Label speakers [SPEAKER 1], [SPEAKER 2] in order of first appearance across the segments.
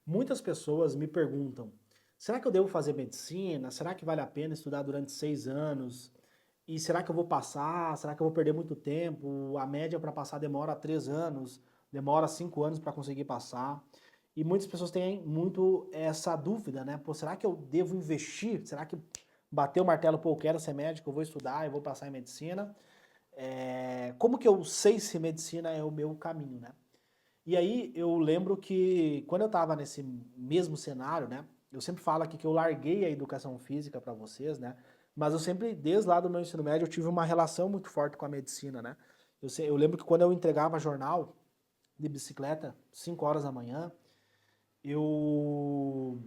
[SPEAKER 1] Muitas pessoas me perguntam, será que eu devo fazer medicina? Será que vale a pena estudar durante 6 anos? E será que eu vou passar? Será que eu vou perder muito tempo? A média para passar demora 3 anos, demora 5 anos para conseguir passar. E muitas pessoas têm muito essa dúvida, né? Pô, será que eu devo investir? Será que bater o martelo, pô, eu quero ser médico, eu vou estudar, eu vou passar em medicina? Como que eu sei se medicina é o meu caminho, né? E aí eu lembro que quando eu estava nesse mesmo cenário, né? Eu sempre falo aqui que eu larguei a educação física para vocês, né? Mas eu sempre, desde lá do meu ensino médio, eu tive uma relação muito forte com a medicina, né? Eu lembro que quando eu entregava jornal de bicicleta, 5 horas da manhã, eu,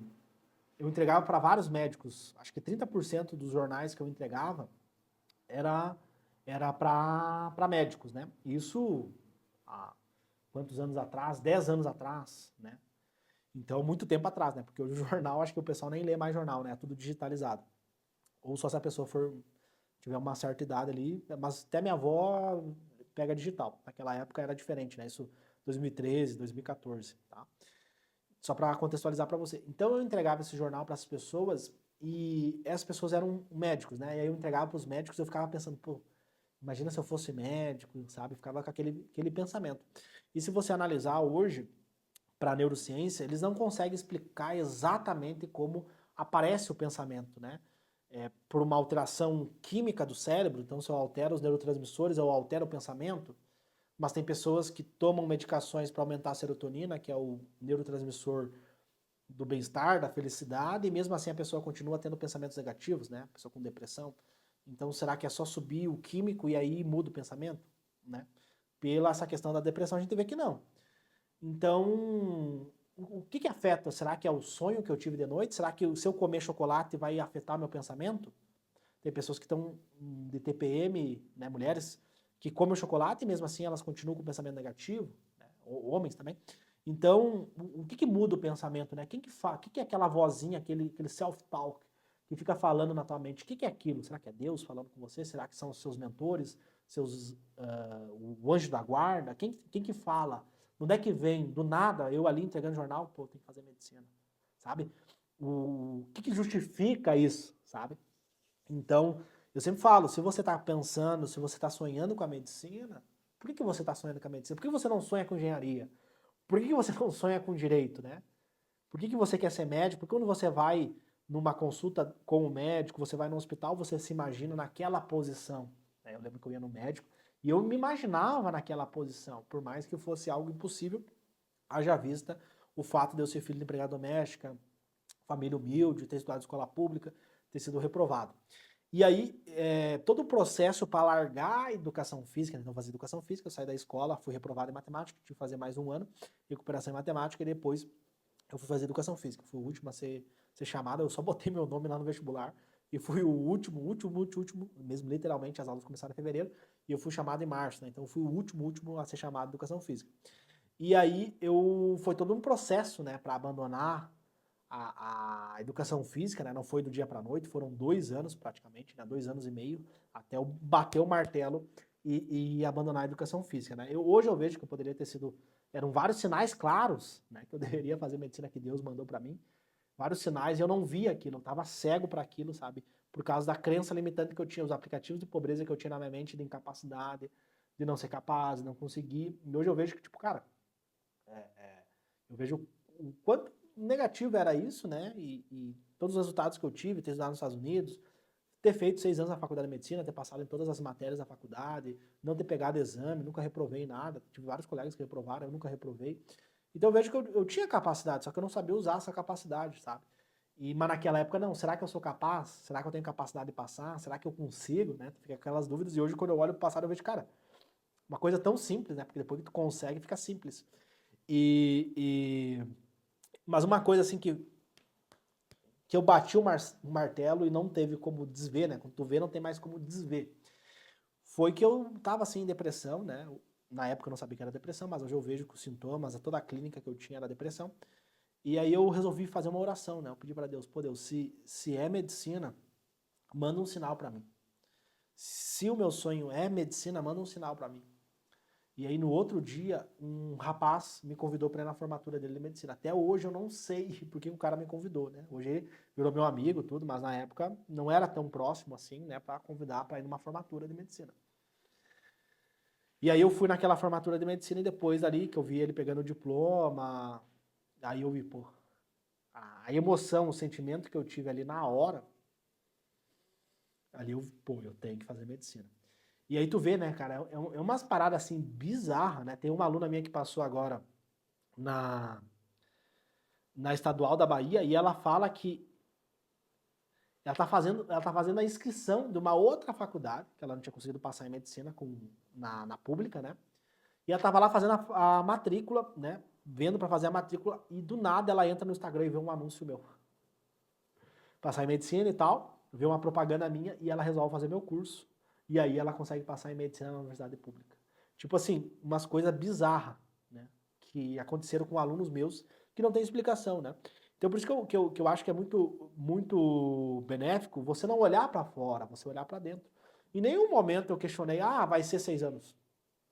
[SPEAKER 1] eu entregava para vários médicos. Acho que 30% dos jornais que eu entregava era, era para médicos, né? Isso há quantos anos atrás? 10 anos atrás, né? Então, muito tempo atrás, né? Porque hoje o jornal, acho que o pessoal nem lê mais jornal, né? É tudo digitalizado. Ou só se a pessoa tiver uma certa idade ali, mas até minha avó pega digital. Naquela época era diferente, né? Isso 2013, 2014, tá? Só para contextualizar para você. Então eu entregava esse jornal para as pessoas e essas pessoas eram médicos, né? E aí eu entregava para os médicos e eu ficava pensando, pô, imagina se eu fosse médico, sabe? Ficava com aquele pensamento. E se você analisar hoje, para a neurociência, eles não conseguem explicar exatamente como aparece o pensamento, né? Por uma alteração química do cérebro, então se eu altero os neurotransmissores, eu altero o pensamento, mas tem pessoas que tomam medicações para aumentar a serotonina, que é o neurotransmissor do bem-estar, da felicidade, e mesmo assim a pessoa continua tendo pensamentos negativos, né? A pessoa com depressão. Então, será que é só subir o químico e aí muda o pensamento, né? Pela essa questão da depressão, a gente vê que não. Então, o que afeta? Será que é o sonho que eu tive de noite? Será que se eu comer chocolate vai afetar meu pensamento? Tem pessoas que estão de TPM, né, mulheres, que comem o chocolate e mesmo assim elas continuam com o pensamento negativo, né, ou homens também. Então, o que muda o pensamento, né? Quem que fala? O que é aquela vozinha, aquele self-talk que fica falando na tua mente? O que é aquilo? Será que é Deus falando com você? Será que são os seus mentores, o anjo da guarda? Quem que fala? Onde é que vem? Do nada, eu ali entregando jornal, pô, tem que fazer medicina, sabe? O que justifica isso, sabe? Então, eu sempre falo, se você está pensando, se você está sonhando com a medicina, por que você está sonhando com a medicina? Por que você não sonha com engenharia? Por que você não sonha com direito, né? Por que você quer ser médico? Porque quando você vai numa consulta com o médico, você vai no hospital, você se imagina naquela posição, né? Eu lembro que eu ia no médico e eu me imaginava naquela posição, por mais que fosse algo impossível, haja vista o fato de eu ser filho de empregada doméstica, família humilde, ter estudado em escola pública, ter sido reprovado. E aí, todo o processo para largar a educação física, né, não fazer educação física, eu saí da escola, fui reprovado em matemática, tive que fazer mais um ano, recuperação em matemática, e depois eu fui fazer educação física. Fui o último a ser chamado, eu só botei meu nome lá no vestibular, e fui o último, mesmo literalmente, as aulas começaram em fevereiro, e eu fui chamado em março, né? Então eu fui o último a ser chamado de educação física. E aí foi todo um processo, né, para abandonar a educação física, né? Não foi do dia para a noite, foram 2 anos praticamente, né? 2 anos e meio, até eu bater o martelo e abandonar a educação física, né? Hoje eu vejo que eu poderia ter sido, eram vários sinais claros, né? Que eu deveria fazer medicina que Deus mandou para mim, vários sinais, e eu não via aquilo, eu estava cego para aquilo, sabe? Por causa da crença limitante que eu tinha, os aplicativos de pobreza que eu tinha na minha mente, de incapacidade, de não ser capaz, de não conseguir. E hoje eu vejo que, tipo, cara, eu vejo o quanto negativo era isso, né? E todos os resultados que eu tive, ter estudado nos Estados Unidos, ter feito 6 anos na faculdade de medicina, ter passado em todas as matérias da faculdade, não ter pegado exame, nunca reprovei em nada. Tive vários colegas que reprovaram, eu nunca reprovei. Então eu vejo que eu tinha capacidade, só que eu não sabia usar essa capacidade, sabe? Mas naquela época, não. Será que eu sou capaz? Será que eu tenho capacidade de passar? Será que eu consigo, né? Fica aquelas dúvidas. E hoje, quando eu olho pro passado, eu vejo, cara, uma coisa tão simples, né? Porque depois que tu consegue, fica simples. E, mas uma coisa assim que eu bati o martelo e não teve como desver, né? Quando tu vê, não tem mais como desver. Foi que eu tava assim em depressão, né? Na época eu não sabia que era depressão, mas hoje eu vejo que os sintomas, toda a clínica que eu tinha era depressão. E aí eu resolvi fazer uma oração, né? Eu pedi para Deus, pô Deus, se é medicina, manda um sinal para mim. Se o meu sonho é medicina, manda um sinal para mim. E aí no outro dia, um rapaz me convidou para ir na formatura dele de medicina. Até hoje eu não sei porque o cara me convidou, né? Hoje ele virou meu amigo, tudo, mas na época não era tão próximo assim, né, para convidar para ir numa formatura de medicina. E aí eu fui naquela formatura de medicina e depois ali que eu vi ele pegando o diploma, aí eu vi, pô, a emoção, o sentimento que eu tive ali na hora, ali eu, pô, eu tenho que fazer medicina. E aí tu vê, né, cara, é umas paradas assim bizarras, né? Tem uma aluna minha que passou agora na, na Estadual da Bahia e ela fala que ela tá fazendo a inscrição de uma outra faculdade, que ela não tinha conseguido passar em medicina na pública, né? E ela tava lá fazendo a matrícula, né? Vendo para fazer a matrícula e do nada ela entra no Instagram e vê um anúncio meu. Passar em medicina e tal, vê uma propaganda minha e ela resolve fazer meu curso. E aí ela consegue passar em medicina na universidade pública. Tipo assim, umas coisas bizarras, né? Que aconteceram com alunos meus que não tem explicação, né? Então por isso que eu acho que é muito, muito benéfico você não olhar para fora, você olhar para dentro. Em nenhum momento eu questionei, vai ser 6 anos.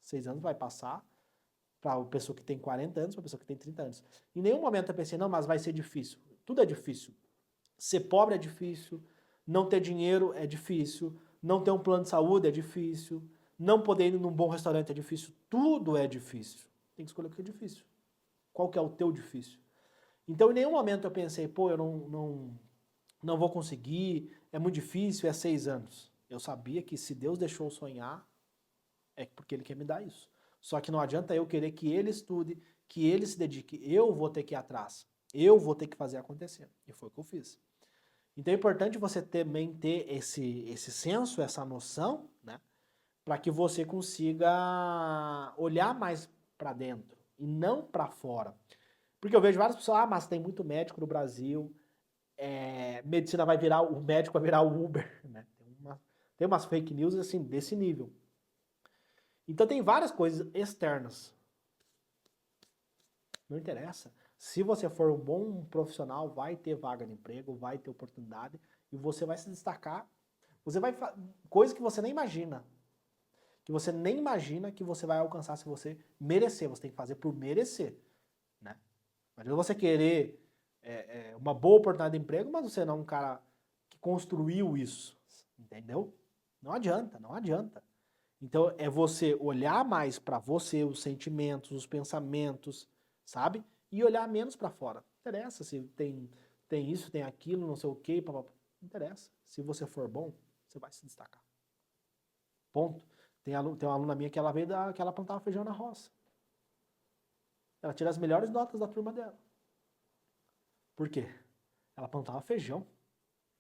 [SPEAKER 1] 6 anos vai passar para a pessoa que tem 40 anos, para a pessoa que tem 30 anos. Em nenhum momento eu pensei, não, mas vai ser difícil. Tudo é difícil. Ser pobre é difícil, não ter dinheiro é difícil, não ter um plano de saúde é difícil, não poder ir num bom restaurante é difícil, tudo é difícil. Tem que escolher o que é difícil. Qual que é o teu difícil? Então, em nenhum momento eu pensei, pô, eu não vou conseguir, é muito difícil, é 6 anos. Eu sabia que se Deus deixou eu sonhar, é porque Ele quer me dar isso. Só que não adianta eu querer que Ele estude, que Ele se dedique. Eu vou ter que ir atrás. Eu vou ter que fazer acontecer. E foi o que eu fiz. Então é importante você também ter esse senso, essa noção, né? Para que você consiga olhar mais para dentro e não para fora. Porque eu vejo várias pessoas, mas tem muito médico no Brasil, medicina vai virar, o médico vai virar o Uber, né? Tem umas fake news assim, desse nível. Então tem várias coisas externas. Não interessa. Se você for um bom profissional, vai ter vaga de emprego, vai ter oportunidade e você vai se destacar. Você vai coisa que você nem imagina. Que você nem imagina que você vai alcançar se você merecer. Você tem que fazer por merecer, né? Não adianta você querer uma boa oportunidade de emprego, mas você não é um cara que construiu isso, entendeu? Não adianta, não adianta. Então é você olhar mais para você, os sentimentos, os pensamentos, sabe? E olhar menos para fora. Não interessa se tem isso, tem aquilo, não sei o quê, papapá. Não interessa. Se você for bom, você vai se destacar. Ponto. Tem uma aluna minha que ela veio que ela plantava feijão na roça. Ela tira as melhores notas da turma dela. Por quê? Ela plantava feijão.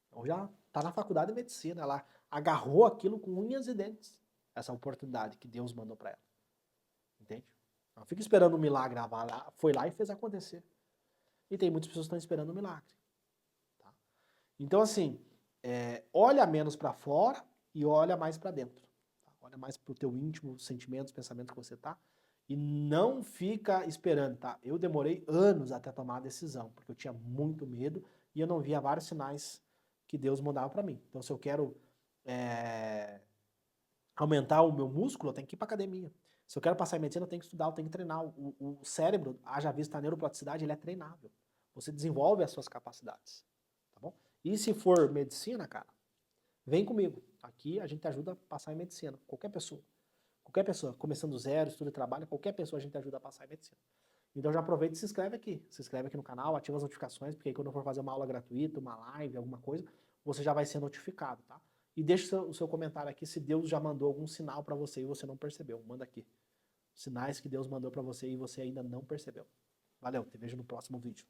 [SPEAKER 1] Então já está na faculdade de medicina. Ela agarrou aquilo com unhas e dentes. Essa oportunidade que Deus mandou para ela. Entende? Não fica esperando um milagre. Ela foi lá e fez acontecer. E tem muitas pessoas que estão esperando um milagre. Tá? Então, assim, olha menos para fora e olha mais para dentro. Tá? Olha mais para o teu íntimo, sentimentos, pensamentos que você tá. E não fica esperando, tá? Eu demorei anos até tomar a decisão, porque eu tinha muito medo e eu não via vários sinais que Deus mandava para mim. Então, se eu quero aumentar o meu músculo, eu tenho que ir para academia. Se eu quero passar em medicina, eu tenho que estudar, eu tenho que treinar. O cérebro, haja vista a neuroplasticidade, ele é treinável. Você desenvolve as suas capacidades, tá bom? E se for medicina, cara, vem comigo. Aqui a gente ajuda a passar em medicina. Qualquer pessoa, começando do zero, estuda e trabalha, qualquer pessoa a gente ajuda a passar em medicina. Então já aproveita e se inscreve aqui. Se inscreve aqui no canal, ativa as notificações, porque aí quando eu for fazer uma aula gratuita, uma live, alguma coisa, você já vai ser notificado, tá? E deixa o seu comentário aqui se Deus já mandou algum sinal para você e você não percebeu. Manda aqui. Sinais que Deus mandou para você e você ainda não percebeu. Valeu, te vejo no próximo vídeo.